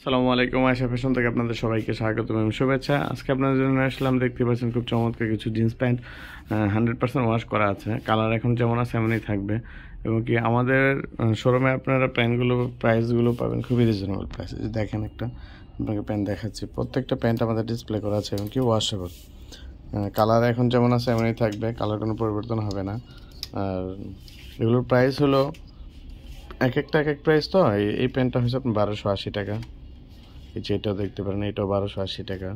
সালামু আলাইকুম, আশা ফ্যাশন থেকে আপনাদের সবাইকে স্বাগত এবং শুভেচ্ছা। আজকে আপনাদের জন্য আসলাম, দেখতে পাচ্ছেন খুব চমৎকার কিছু জিন্স প্যান্ট 100% ওয়াশ করা আছে। কালার এখন যেমন আছে এমনই থাকবে এবং কি আমাদের শোরুমে আপনারা প্যান্টগুলো প্রাইসগুলো পাবেন খুবই রিজনেবল প্রাইসে। দেখেন একটা আপনাকে প্যান্ট দেখাচ্ছি, প্রত্যেকটা প্যান্ট আমাদের ডিসপ্লে করা আছে এবং কি ওয়াশেবল। কালার এখন যেমন আছে এমনই থাকবে, কালার কোনো পরিবর্তন হবে না। আর এগুলোর প্রাইস হলো এক এক প্রাইস। তো এই প্যান্টটা হচ্ছে আপনার 1280 টাকা। এই যে এটাও দেখতে পারেন, এটাও 1280 টাকা।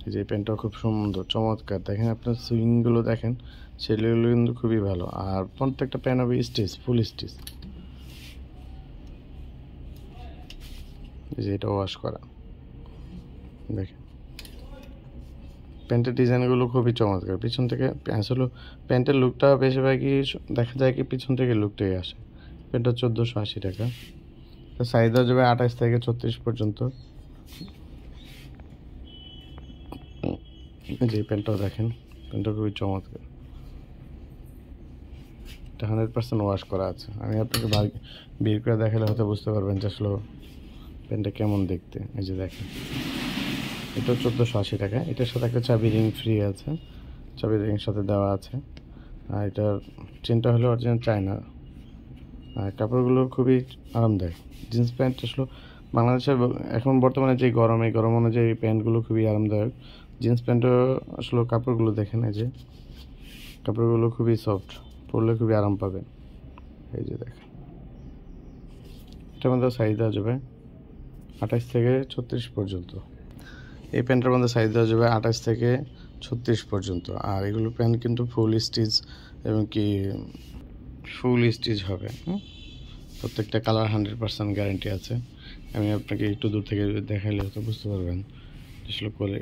এই যে এই প্যান্টটাও খুব সুন্দর চমৎকার, দেখেন আপনার সুইংগুলো দেখেন, সেগুলো কিন্তু খুবই ভালো। আর প্রত্যেকটা প্যান্ট হবে স্টিচ, ফুল স্টিচ। এই যে এটা ওয়াশ করা, দেখেন প্যান্টের ডিজাইনগুলো খুবই চমৎকার। পিছন থেকে আসলে প্যান্টের লুকটা বেশিরভাগই দেখা যায় কি পিছন থেকে লুকটাই আসে। প্যান্টটা 1480 টাকা। সাইজ দেওয়া যাবে 28 থেকে 36 পর্যন্ত। যে প্যান্টটাও দেখেন, প্যান্টটা খুবই চমৎকার। এটা 100% ওয়াশ করা আছে। আমি আপনাকে বের করে দেখালে হয়তো বুঝতে পারবেন যে আসলে প্যান্টটা কেমন দেখতে। এই যে দেখেন, এটা 1480 টাকা। এটার সাথে একটা চাবি রিং ফ্রি আছে, চাবি রিং সাথে দেওয়া আছে। আর এটার চেনটা হলো অরিজিনাল চায়না। আর কাপড়গুলো খুবই আরামদায়ক। জিন্স প্যান্ট আসলে বাংলাদেশের এখন বর্তমানে যে গরম, এই গরম অনুযায়ী প্যান্টগুলো খুবই আরামদায়ক। জিন্স প্যান্টও আসলে কাপড়গুলো দেখেন, এই যে কাপড়গুলো খুবই সফট, পরলে খুবই আরাম পাবেন। এই যে দেখেন, এটার মধ্যে সাইজ দেওয়া যাবে 28 থেকে 36 পর্যন্ত। এই প্যান্টের মধ্যে সাইজ দেওয়া যাবে 28 থেকে 36 পর্যন্ত। আর এগুলো প্যান্ট কিন্তু ফুল স্টিচ এবং কি ফুল স্টিচ হবে। প্রত্যেকটা কালার 100% গ্যারেন্টি আছে। আমি আপনাকে একটু দূর থেকে দেখাইলে হয়তো বুঝতে পারবেন আসলে করে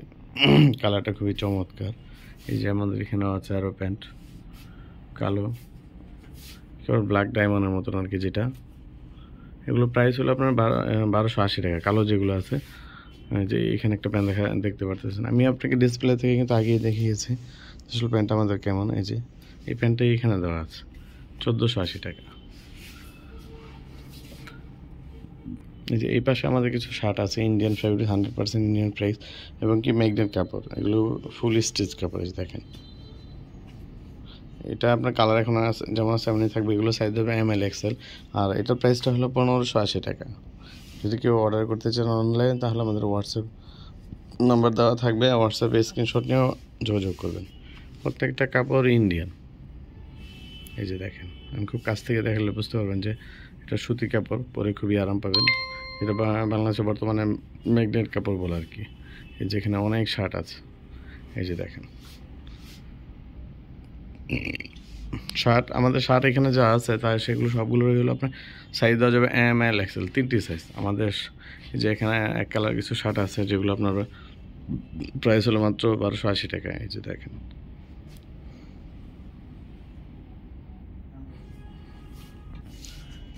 কালারটা খুবই চমৎকার। এই যে আমাদের এখানেও আছে আরও প্যান্ট, কালো ব্ল্যাক ডায়মন্ডের মতন আর কি, যেটা এগুলো প্রাইস হলো আপনার 1280 টাকা। কালো যেগুলো আছে, যে এখানে একটা প্যান্ট দেখতে পারতেছেন। আমি আপনাকে ডিসপ্লে থেকে কিন্তু আগেই দেখিয়েছি আসলে প্যান্টটা আমাদের কেমন। এই যে এই প্যান্টটা এখানে দেওয়া আছে 1480 টাকা। এই যে এই পাশে আমাদের কিছু শার্ট আছে, ইন্ডিয়ান ফেব্রিক, 100% ইন্ডিয়ান প্রাইস এবং কি ম্যাগনেট কাপড়। এগুলো ফুল স্টিচ কাপড়। এই দেখেন, এটা আপনার কালার এখন আছে যেমন আছে এমনি থাকবে। এগুলো সাইজ দেবে ML XL। আর এটার প্রাইসটা হলো 1580 টাকা। যদি কেউ অর্ডার করতে চান অনলাইন, তাহলে আমাদের হোয়াটসঅ্যাপ নাম্বার দেওয়া থাকবে, হোয়াটসঅ্যাপে স্ক্রিনশট নিয়েও যোগাযোগ করবেন। প্রত্যেকটা কাপড় ইন্ডিয়ান। এই যে দেখেন, আমি খুব কাছ থেকে দেখালে বুঝতে পারবেন যে এটা সুতি কাপড়, পরে খুবই আরাম পাবেন। এটা বাংলাদেশে বর্তমানে ম্যাগনেট কাপড় বলে আর কি। এই যেখানে অনেক শার্ট আছে। এই যে দেখেন শার্ট, আমাদের শার্ট এখানে যা আছে তাই সেগুলো সবগুলোই হলো আপনার সাইজ দেওয়া যাবে ML XL, তিনটি সাইজ আমাদের। যে এখানে এক কালার কিছু শার্ট আছে যেগুলো আপনার প্রাইস হলো মাত্র 1280 টাকা। এই যে দেখেন,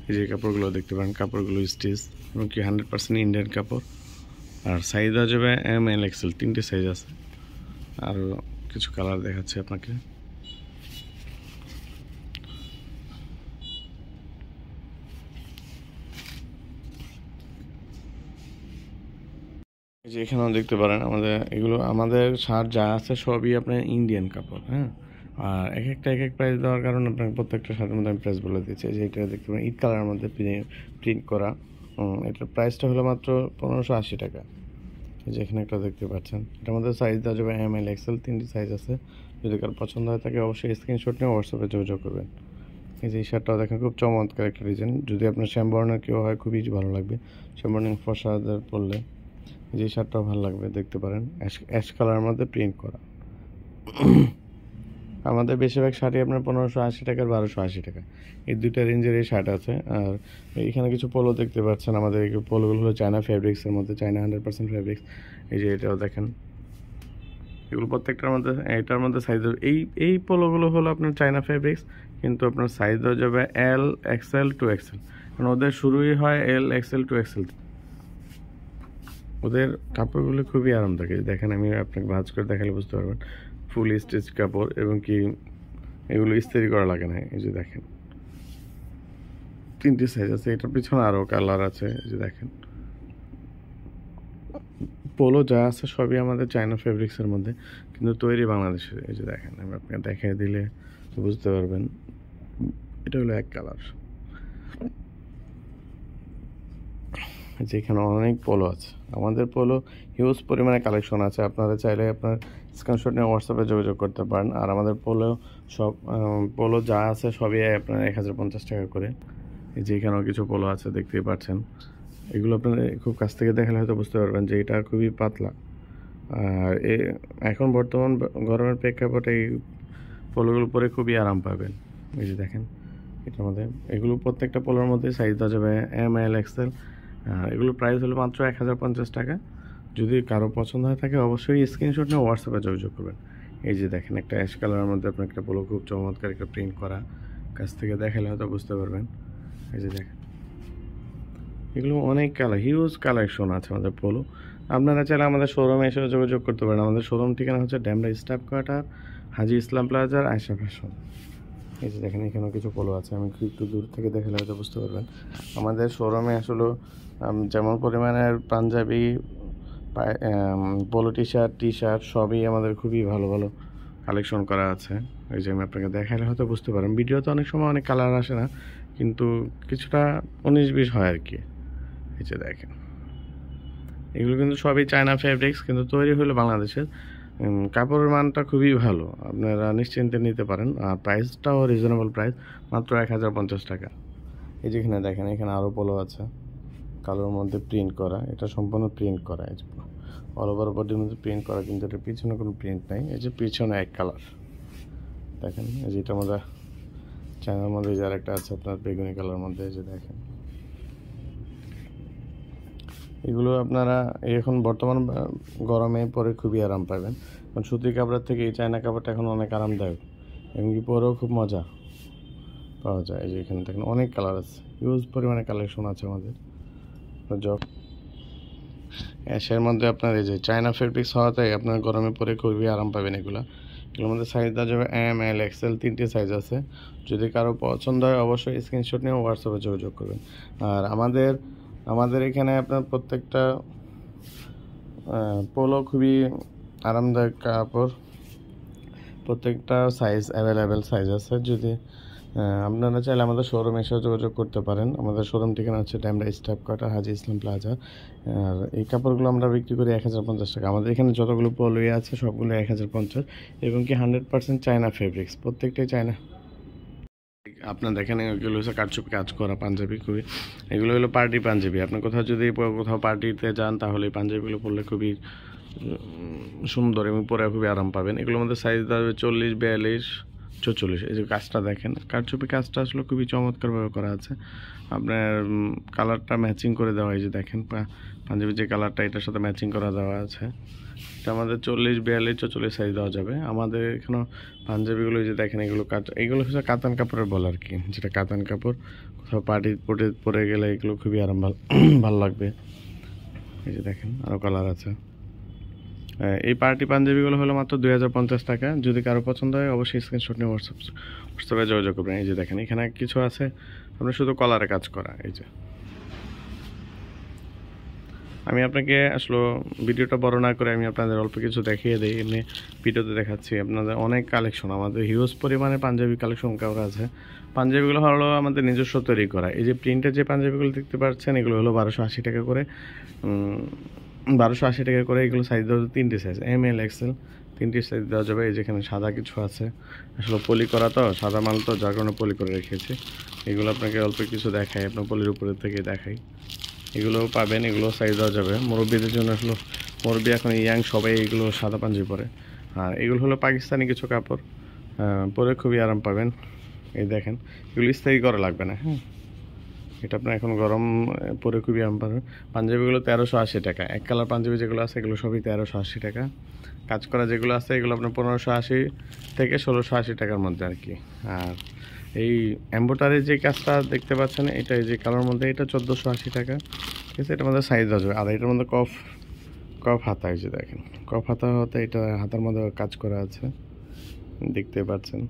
এই যে কাপড়গুলো দেখতে পারেন, কাপড়গুলো স্টিচ এবং কি 100% ইন্ডিয়ান কাপড়। আর সাইজ দেওয়া যাবে ML XL, তিনটে সাইজ আছে। আরও কিছু কালার দেখাচ্ছে আপনাকে। এই যে এখানেও দেখতে পারেন আমাদের এগুলো, আমাদের শার্ট যা আছে সবই আপনার ইন্ডিয়ান কাপড়। হ্যাঁ, আর এক এক প্রাইস দেওয়ার কারণে আপনাকে প্রত্যেকটা শার্টের মধ্যে আমি প্রাইস বলে দিচ্ছি। যে এটা দেখতে পারেন ঈদ কালারের মধ্যে প্রিন্ট করা, এটার প্রাইসটা হলো মাত্র 1580 টাকা। এই যে এখানে একটা দেখতে পাচ্ছেন, এটার মধ্যে সাইজ দেওয়া যাবে ML XL, তিনটি সাইজ আছে। যদি কারো পছন্দ হয় তাকে অবশ্যই স্ক্রিনশট নিয়ে হোয়াটসঅ্যাপে যোগাযোগ করবেন। এই যে এই শার্টটাও দেখেন, খুব চমৎকার একটা ডিজাইন। যদি আপনার শ্যামবর্ণের কেউ হয় খুবই ভালো লাগবে, শ্যামবর্ণের ফর্সাদের পরলে যে শার্টটাও ভালো লাগবে। দেখতে পারেন অ্যাশ কালারের মধ্যে প্রিন্ট করা। আমাদের বেশিরভাগ শার্টই আপনার 1580 টাকা, 1280 টাকা, এই দুইটা রেঞ্জের এই শার্ট আছে। আর এখানে কিছু পোলো দেখতে পাচ্ছেন, আমাদের এই পোলোগুলো হলো চায়না ফেব্রিক্সের মধ্যে, চায়না 100% ফেব্রিক্স। এই যে এটাও দেখেন, এগুলো প্রত্যেকটার মধ্যে, এটার মধ্যে সাইজ এই পোলোগুলো হলো আপনার চায়না ফেব্রিক্স, কিন্তু আপনার সাইজ দেওয়া যাবে L XL to XL, কারণ ওদের শুরুই হয় L XL to XL। ওদের কাপড়গুলো খুবই আরামদায়ক। দেখেন, আমি আপনাকে ভাঁজ করে দেখালে বুঝতে পারবেন, ফুল স্টিচ কাপড় এবং কি এগুলো ইস্ত্রি করা লাগে না। এই যে দেখেন, তিনটি সাইজ আছে। এটার পিছনে আরও কালার আছে। এই যে দেখেন, পোলো যা আছে সবই আমাদের চায়না ফেব্রিক্সের মধ্যে, কিন্তু তৈরি বাংলাদেশে। এই যে দেখেন, আমি আপনাকে দেখাই দিলে বুঝতে পারবেন। এটা হলো এক কালার। যেখানে অনেক পোলো আছে, আমাদের পোলো হিউজ পরিমাণে কালেকশন আছে। আপনারা চাইলে আপনার স্ক্রিনশট নিয়ে হোয়াটসঅ্যাপে যোগাযোগ করতে পারেন। আর আমাদের পোলো সব পোলো যা আছে সবই আপনার 1050 টাকা করে। এই যে এখানেও কিছু পোলো আছে, দেখতেই পাচ্ছেন। এগুলো আপনারা খুব কাছ থেকে দেখালে হয়তো বুঝতে পারবেন যে এটা খুবই পাতলা। আর এখন বর্তমান গরমের প্রেক্ষাপটে এই পোলোগুলো পরে খুবই আরাম পাবেন। এই যে দেখেন, এটার মধ্যে এগুলো প্রত্যেকটা পোলোর মধ্যে সাইজ দেওয়া যাবে ML XL। এগুলোর প্রাইস হলো মাত্র 1050 টাকা। যদি কারো পছন্দ হয়ে থাকে অবশ্যই স্ক্রিনশট নিয়ে হোয়াটসঅ্যাপে যোগাযোগ করবেন। এই যে দেখেন, একটা অ্যাশ কালারের মধ্যে আপনার একটা পোলো, খুব চমৎকার একটা প্রিন্ট করা। কাছ থেকে দেখালে হয়তো বুঝতে পারবেন। এই যে দেখেন, এগুলো অনেক হিউজ কালেকশন আছে আমাদের পোলো। আপনারা চাইলে আমাদের শোরুমে এসে যোগাযোগ করতে পারেন। আমাদের শোরুম ঠিকানা হচ্ছে ড্যামরা স্টাফ কোয়ার্টার, হাজি ইসলাম প্লাজার, আয়শা ফ্যাশন। এই যে দেখেন, এখানেও কিছু পোলো আছে, আমি একটু দূর থেকে দেখালে হয়তো বুঝতে পারবেন। আমাদের শোরুমে আসলে যেমন পরিমাণের পাঞ্জাবি, পোলো টি শার্ট সবই আমাদের খুবই ভালো ভালো কালেকশন করা আছে। এই যে আমি আপনাকে দেখালে হয়তো বুঝতে পারেন। ভিডিওতে অনেক সময় অনেক কালার আসে না, কিন্তু কিছুটা 19-20 হয় আর কি। এই যে দেখেন, এগুলো কিন্তু সবই চায়না ফেব্রিক্স, কিন্তু তৈরি হলো বাংলাদেশের। কাপড়ের মানটা খুবই ভালো, আপনারা নিশ্চিন্তে নিতে পারেন। আর প্রাইসটাও রিজনেবল প্রাইস, মাত্র 1050 টাকা। এই যেখানে দেখেন, এখানে আরও পোলো আছে কালোর মধ্যে প্রিন্ট করা। এটা সম্পূর্ণ প্রিন্ট করা, এই যে অল ওভার বডির মধ্যে প্রিন্ট করা, কিন্তু এটার পিছনে কোনো প্রিন্ট নাই। এই যে পিছনে এক কালার দেখেন। এই যে এটার মধ্যে চায়নার মধ্যে যার একটা আছে আপনার বেগুনি কালার মধ্যে। এই যে দেখেন, এগুলো আপনারা এখন বর্তমান গরমে পরে খুবই আরাম পাবেন। কারণ সুতির কাপড়ের থেকে এই চায়না কাপড়টা এখন অনেক আরামদায়ক, এমনকি পরেও খুব মজা পাওয়া যায়। এই যে এখানে দেখেন অনেক কালার আছে, হিউজ পরিমাণে কালেকশন আছে আমাদের। অ্যাশের মধ্যে আপনার এই যে চায়না ফেব্রিক্স হওয়াতে আপনার গরমে পরে খুবই আরাম পাবেন। এগুলোর মধ্যে সাইজ দেওয়া যাবে ML XL, 3টে সাইজ আছে। যদি কারো পছন্দ হয় অবশ্যই স্ক্রিনশট নিয়ে হোয়াটসঅ্যাপে যোগাযোগ করবেন। আর আমাদের এখানে আপনার প্রত্যেকটা পোলো খুবই আরামদায়ক কাপড়, প্রত্যেকটা সাইজ অ্যাভেলেবেল সাইজ আছে। যদি আপনারা চাইলে আমাদের শোরুমে এসে যোগাযোগ করতে পারেন। আমাদের শোরুম ঠিকানা হচ্ছে ড্যামরা স্টাফ কোয়ার্টার, হাজি ইসলাম প্লাজা। আর এই কাপড়গুলো আমরা বিক্রি করি 1050 টাকা। আমাদের এখানে যতগুলো পোলোই আছে সবগুলো 1050, এবং কি 100% চায়না ফেব্রিক্স, প্রত্যেকটাই চায়না। আপনার দেখেন, এগুলো হচ্ছে কারচুপি কাজ করা পাঞ্জাবি, খুবই এগুলো হলো পার্টি পাঞ্জাবি। আপনি কোথাও পার্টিতে যান তাহলে এই পাঞ্জাবিগুলো পরলে খুবই সুন্দর এবং পরে খুবই আরাম পাবেন। এগুলোর মধ্যে সাইজ দেওয়া 40, 42, 44। এই যে কাজটা দেখেন, কারচুপি কাজটা আসলে খুবই চমৎকারভাবে করা আছে। আপনার কালারটা ম্যাচিং করে দেওয়া। এই যে দেখেন, পাঞ্জাবির যে কালারটা এটার সাথে ম্যাচিং করা দেওয়া আছে। এটা আমাদের 40, 42, 44 সাইজ দেওয়া যাবে। আমাদের এখানে পাঞ্জাবিগুলো যে দেখেন, এগুলো হচ্ছে কাতান কাপড়ের বল আর কি, যেটা কাতান কাপড়। কোথাও পার্টি পরে গেলে এগুলো খুবই আরাম ভালো লাগবে। এই যে দেখেন, আরও কালার আছে। এই পার্টি পাঞ্জাবিগুলো হলো মাত্র 2050 টাকা। যদি কারো পছন্দ হয় অবশ্যই স্ক্রিনশট নিয়ে হোয়াটসঅ্যাপে যোগাযোগ করবেন। এই যে দেখেন, এখানে কিছু আছে আপনার শুধু কলারে কাজ করা। এই যে আমি আপনাকে আসলে ভিডিওটা বড় না করে আমি আপনাদের অল্প কিছু দেখিয়ে দিই, এমনি ভিডিওতে দেখাচ্ছি। আপনাদের অনেক কালেকশন, আমাদের হিউজ পরিমাণে পাঞ্জাবি কালেকশন করা আছে। পাঞ্জাবিগুলো হলো আমাদের নিজস্ব তৈরি করা। এই যে প্রিন্টের যে পাঞ্জাবিগুলো দেখতে পাচ্ছেন, এগুলো হলো 1280 টাকা করে। 1280 টাকা করে। এগুলো সাইজ দেওয়া 3টে সাইজ, ML XL, 3টে সাইজ দেওয়া যাবে। এই যেখানে সাদা কিছু আছে, আসলে পলি করা তো, সাদা মাল তো, যার কারণে পলি করে রেখেছি। এগুলো আপনাকে অল্প কিছু দেখাই, আপনার পলির উপরে থেকে দেখাই। এগুলোও পাবেন, এগুলো সাইজ দেওয়া যাবে। মুরব্বীদের জন্য আসলে, মুরব্বী এখন ইয়াং সবাই এগুলো সাদা পাঞ্জাবি পরে। আর এগুলো হলো পাকিস্তানি কিছু কাপড়, পরে খুবই আরাম পাবেন। এই দেখেন, এগুলো ইস্ত্রি করা লাগবে না। হ্যাঁ, এটা আপনার এখন গরম পরে খুবই আরাম পাবেন। পাঞ্জাবিগুলো 1380 টাকা। এক কালার পাঞ্জাবি যেগুলো আছে এগুলো সবই 1380 টাকা। কাজ করা যেগুলো আছে এগুলো আপনার 1580 থেকে 1680 টাকার মধ্যে আর কি। আর এই এমব্রয়ডারির যে কাজটা দেখতে পাচ্ছেন, এটা এই যে কালার মধ্যে, এটা 1480 টাকা। ঠিক আছে, এটার মধ্যে সাইজ আসবে। আর এটার মধ্যে কফ হাতা, এই যে দেখেন, কফ হাতা হতে এটা হাতার মধ্যে কাজ করা আছে, দেখতে পাচ্ছেন।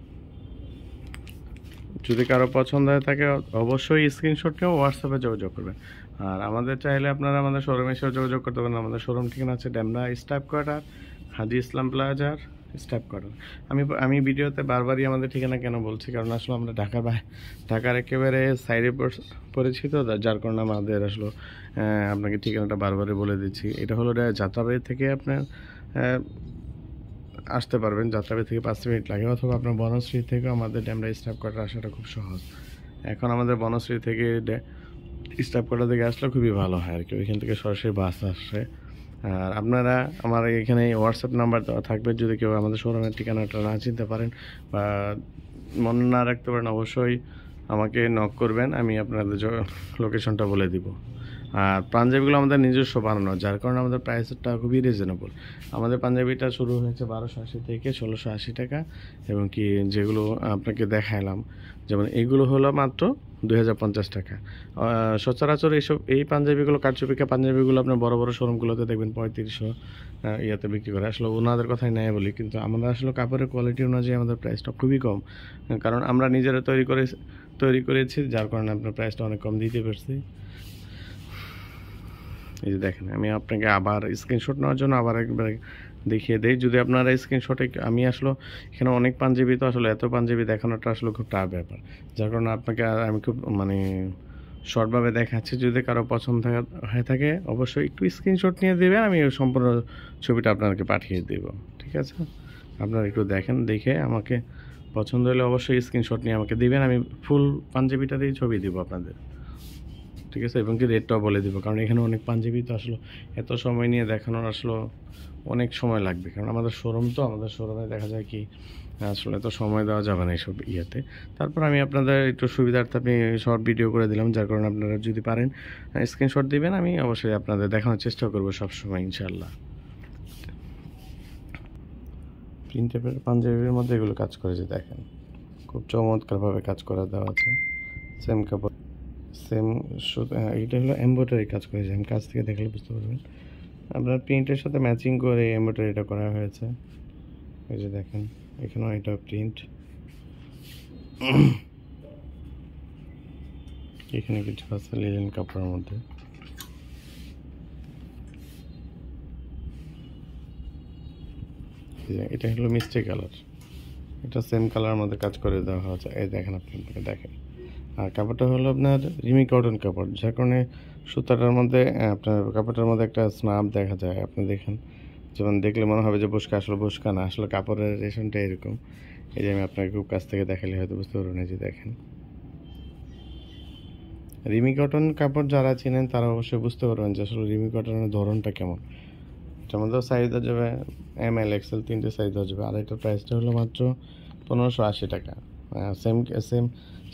যদি কারো পছন্দ হয় থাকে অবশ্যই স্ক্রিনশট নিয়ে হোয়াটসঅ্যাপে যোগাযোগ করবেন। আর আমাদের চাইলে আপনারা আমাদের শোরুমে এসেও যোগাযোগ করতে পারেন। আমাদের শোরুম ঠিকানা আছে ডেমরা স্টাফ কোয়ার্টার, হাজি ইসলাম প্লাজার স্টাফ কোয়ার্টার। আমি ভিডিওতে বারবারই আমাদের ঠিকানা কেন বলছি, কারণ আসলে আমরা ঢাকার একেবারে সাইডে পড়েছি, তো যার কারণে আমাদের আসলে আপনাকে ঠিকানাটা বারবারই বলে দিচ্ছি। এটা হলো যাত্রাবাড়ি থেকে আপনার আসতে পারবেন, যাত্রাবাড়ি থেকে 5 মিনিট লাগে, অথবা আপনার বনশ্রী থেকেও আমাদের ডেমরা স্টাফ কোয়ার্টার আসাটা খুব সহজ। এখন আমাদের বনশ্রী থেকে স্টাফ কোয়ার্টার থেকে আসলে খুবই ভালো হয় আর কি, ওইখান থেকে সরাসরি বাস আসে। আর আপনারা আমার এখানে হোয়াটসঅ্যাপ নাম্বার দেওয়া থাকবে, যদি কেউ আমাদের শোরুমের ঠিকানাটা না চিনতে পারেন বা মনে না রাখতে পারেন, অবশ্যই আমাকে নক করবেন, আমি আপনাদের লোকেশনটা বলে দিব। আর পাঞ্জাবিগুলো আমাদের নিজস্ব বানানো, যার কারণে আমাদের প্রাইসটা খুবই রিজনেবল। আমাদের পাঞ্জাবিটা শুরু হয়েছে 1280 থেকে 1680 টাকা, এবং কি যেগুলো আপনাকে দেখাইলাম, যেমন এইগুলো হলো মাত্র 2050 টাকা। সচরাচর এই পাঞ্জাবিগুলো, কারচুপিকা পাঞ্জাবিগুলো আপনার বড় বড় শোরুমগুলোতে দেখবেন 3500 ইয়াতে বিক্রি করে। আসলে ওনাদের কথাই নেয় বলি, কিন্তু আমরা আসলে কাপড়ের কোয়ালিটি অনুযায়ী আমাদের প্রাইসটা খুবই কম, কারণ আমরা নিজেরা তৈরি করেছি, যার কারণে আপনার প্রাইসটা অনেক কম দিতে পারছি। এই যে দেখেন, আমি আপনাকে আবার স্ক্রিনশট নেওয়ার জন্য আবার একবার দেখিয়ে দেই, যদি আপনারা স্ক্রিনশটে, আমি আসলে এখানে অনেক পাঞ্জাবি, তো আসলে এত পাঞ্জাবি দেখানোটা আসলে খুব টাফ ব্যাপার, যার কারণে আপনাকে আমি খুব শর্টভাবে দেখাচ্ছি। যদি কারো পছন্দ হয়ে থাকে অবশ্যই একটু স্ক্রিনশট নিয়ে দেবেন, আমি সম্পূর্ণ ছবিটা আপনাকে পাঠিয়ে দেব, ঠিক আছে? আপনারা একটু দেখে আমাকে পছন্দ হলে অবশ্যই স্ক্রিনশট নিয়ে আমাকে দিবেন, আমি ফুল পাঞ্জাবিটাতেই ছবি দিব আপনাদের, ঠিক আছে? এবং কি রেটটাও বলে দিব, কারণ এখানে অনেক পাঞ্জাবি, তো আসলে এত সময় নিয়ে দেখানোর আসলে অনেক সময় লাগবে, কারণ আমাদের শোরুমে দেখা যায় কি আসলে এত সময় দেওয়া যাবে না এইসব ইয়েতে। তারপর আমি আপনাদের একটু সুবিধার্থে আপনি শর্ট ভিডিও করে দিলাম, যার কারণে আপনারা যদি পারেন স্ক্রিনশট দিবেন, আমি অবশ্যই আপনাদের দেখানোর চেষ্টা করবো সবসময় ইনশাল্লাহ। প্রিন্টের পাঞ্জাবির মধ্যে এগুলো কাজ করেছে, দেখেন খুব চমৎকারভাবে কাজ করা দেওয়া আছে, সেম কাপড় সেম। এটা হলো এমব্রয়ডারি কাজ করেছে, আমি কাছ থেকে দেখলে বুঝতে পারবেন। আপনার প্রিন্টের সাথে ম্যাচিং করে এমব্রয়ডারিটা করা হয়েছে, এই যে দেখেন এখানেও এটা প্রিন্ট, এখানে কিছু আছে লিনেন কাপড়ের মধ্যে। এটা হলো মিষ্টি কালার, এটা সেম কালারের মধ্যে কাজ করে দেওয়া হয়েছে, এই দেখেন আপনি দেখেন। আর কাপড়টা হলো আপনার রিমি কটন কাপড়, যার কারণে সুতাটার মধ্যে আপনার কাপড়টার মধ্যে একটা স্নাপ দেখা যায়, আপনি দেখেন, যেমন দেখলে মনে হবে যে বুশকা, আসলে বুশকা না, আসলে কাপড়ের রেশনটা এরকম। এই যে আমি আপনাকে খুব কাছ থেকে দেখালে হয়তো বুঝতে পারবেন, এই যে দেখেন রিমি কটন কাপড় যারা চিনেন তারা অবশ্যই বুঝতে পারবেন যে আসলে রিমি কটনের ধরনটা কেমন। এটার মধ্যেও সাইজ দেওয়া যাবে, ML XL 3টে সাইজ দেওয়া যাবে। আর এটার প্রাইসটা হলো মাত্র 1580 টাকা।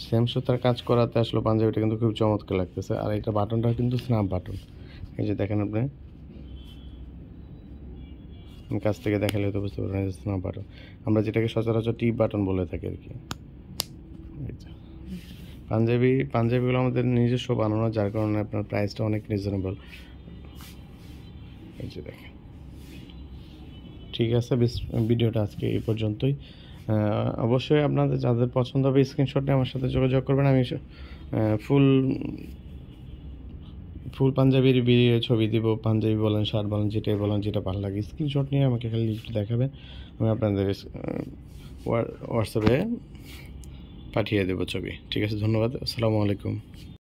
সেম সুতার কাজ করাতে আসলে পাঞ্জাবিটা কিন্তু খুব চমৎকার লাগতেছে। আর এটা বাটনটা কিন্তু স্ন্যাপ বাটন, এই যে দেখেন আপনি কাছ থেকে দেখালে তো বুঝতে পারবেন স্ন্যাপ বাটন, আমরা যেটাকে সচরাচর টিপ বাটন বলে থাকি আর কি। পাঞ্জাবিগুলো আমাদের নিজস্ব বানানো, যার কারণে আপনার প্রাইসটা অনেক রিজনেবল, এই যে দেখেন। ঠিক আছে, ভিডিওটা আজকে এই পর্যন্তই। অবশ্যই আপনাদের যাদের পছন্দ হবে স্ক্রিনশট নিয়ে আমার সাথে যোগাযোগ করবেন, আমি ফুল পাঞ্জাবির ছবি দিব, পাঞ্জাবি বলেন, শার্ট বলেন, যেটাই বলেন, যেটা ভালো লাগে স্ক্রিনশট নিয়ে আমাকে খালি একটু দেখাবেন, আমি আপনাদের হোয়াটসঅ্যাপে পাঠিয়ে দেবো ছবি, ঠিক আছে? ধন্যবাদ, আসসালামু আলাইকুম।